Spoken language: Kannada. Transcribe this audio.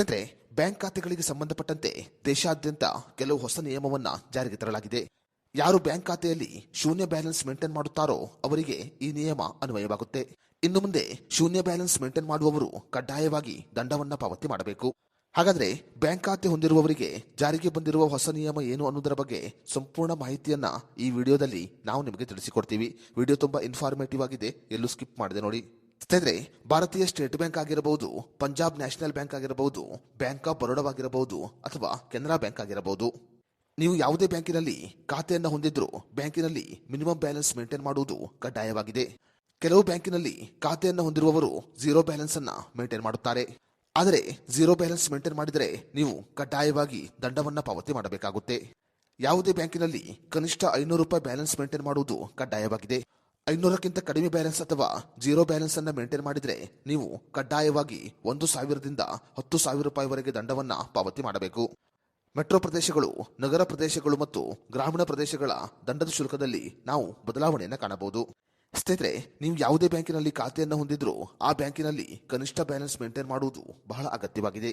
ಸ್ನೇಹಿತರೆ, ಬ್ಯಾಂಕ್ ಖಾತೆಗಳಿಗೆ ಸಂಬಂಧಪಟ್ಟಂತೆ ದೇಶಾದ್ಯಂತ ಕೆಲವು ಹೊಸ ನಿಯಮವನ್ನ ಜಾರಿಗೆ ತರಲಾಗಿದೆ. ಯಾರು ಬ್ಯಾಂಕ್ ಖಾತೆಯಲ್ಲಿ ಶೂನ್ಯ ಬ್ಯಾಲೆನ್ಸ್ ಮೇಂಟೈನ್ ಮಾಡುತ್ತಾರೋ ಅವರಿಗೆ ಈ ನಿಯಮ ಅನ್ವಯವಾಗುತ್ತೆ. ಇನ್ನು ಮುಂದೆ ಶೂನ್ಯ ಬ್ಯಾಲೆನ್ಸ್ ಮೇಂಟೈನ್ ಮಾಡುವವರು ಕಡ್ಡಾಯವಾಗಿ ದಂಡವನ್ನ ಪಾವತಿ ಮಾಡಬೇಕು. ಹಾಗಾದ್ರೆ ಬ್ಯಾಂಕ್ ಖಾತೆ ಹೊಂದಿರುವವರಿಗೆ ಜಾರಿಗೆ ಬಂದಿರುವ ಹೊಸ ನಿಯಮ ಏನು ಅನ್ನೋದರ ಬಗ್ಗೆ ಸಂಪೂರ್ಣ ಮಾಹಿತಿಯನ್ನ ಈ ವಿಡಿಯೋದಲ್ಲಿ ನಾವು ನಿಮಗೆ ತಿಳಿಸಿಕೊಡ್ತೀವಿ. ವಿಡಿಯೋ ತುಂಬಾ ಇನ್ಫಾರ್ಮೇಟಿವ್ ಆಗಿದೆ, ಎಲ್ಲೂ ಸ್ಕಿಪ್ ಮಾಡದೆ ನೋಡಿ. ಸ್ನೇಹಿತರೆ, ಭಾರತೀಯ ಸ್ಟೇಟ್ ಬ್ಯಾಂಕ್ ಆಗಿರಬಹುದು, ಪಂಜಾಬ್ ನ್ಯಾಷನಲ್ ಬ್ಯಾಂಕ್ ಆಗಿರಬಹುದು, ಬ್ಯಾಂಕ್ ಆಫ್ ಬರೋಡಾವಾಗಿರಬಹುದು ಅಥವಾ ಕೆನರಾ ಬ್ಯಾಂಕ್ ಆಗಿರಬಹುದು, ನೀವು ಯಾವುದೇ ಬ್ಯಾಂಕಿನಲ್ಲಿ ಖಾತೆಯನ್ನ ಹೊಂದಿದ್ರೂ ಬ್ಯಾಂಕಿನಲ್ಲಿ ಮಿನಿಮಮ್ ಬ್ಯಾಲೆನ್ಸ್ ಮೇಂಟೈನ್ ಮಾಡುವುದು ಕಡ್ಡಾಯವಾಗಿದೆ. ಕೆಲವು ಬ್ಯಾಂಕಿನಲ್ಲಿ ಖಾತೆಯನ್ನು ಹೊಂದಿರುವವರು ಝೀರೋ ಬ್ಯಾಲೆನ್ಸ್ ಅನ್ನ ಮೇಂಟೈನ್ ಮಾಡುತ್ತಾರೆ. ಆದರೆ ಝೀರೋ ಬ್ಯಾಲೆನ್ಸ್ ಮೇಂಟೈನ್ ಮಾಡಿದರೆ ನೀವು ಕಡ್ಡಾಯವಾಗಿ ದಂಡವನ್ನ ಪಾವತಿ ಮಾಡಬೇಕಾಗುತ್ತೆ. ಯಾವುದೇ ಬ್ಯಾಂಕಿನಲ್ಲಿ ಕನಿಷ್ಠ 500 ರೂಪಾಯಿ ಬ್ಯಾಲೆನ್ಸ್ ಮೇಂಟೈನ್ ಮಾಡುವುದು ಕಡ್ಡಾಯವಾಗಿದೆ. 500ಕ್ಕಿಂತ ಕಡಿಮೆ ಬ್ಯಾಲೆನ್ಸ್ ಅಥವಾ ಝೀರೋ ಬ್ಯಾಲೆನ್ಸ್ ಅನ್ನ ಮೇಂಟೈನ್ ಮಾಡಿದರೆ ನೀವು ಕಡ್ಡಾಯವಾಗಿ 1,000ದಿಂದ 10,000 ರೂಪಾಯಿವರೆಗೆ ದಂಡವನ್ನ ಪಾವತಿ ಮಾಡಬೇಕು. ಮೆಟ್ರೋ ಪ್ರದೇಶಗಳು, ನಗರ ಪ್ರದೇಶಗಳು ಮತ್ತು ಗ್ರಾಮೀಣ ಪ್ರದೇಶಗಳ ದಂಡದ ಶುಲ್ಕದಲ್ಲಿ ನಾವು ಬದಲಾವಣೆಯನ್ನು ಕಾಣಬಹುದು. ಸ್ನೇಹಿತರೆ, ನೀವು ಯಾವುದೇ ಬ್ಯಾಂಕಿನಲ್ಲಿ ಖಾತೆಯನ್ನು ಹೊಂದಿದ್ರೂ ಆ ಬ್ಯಾಂಕಿನಲ್ಲಿ ಕನಿಷ್ಠ ಬ್ಯಾಲೆನ್ಸ್ ಮೇಂಟೈನ್ ಮಾಡುವುದು ಬಹಳ ಅಗತ್ಯವಾಗಿದೆ.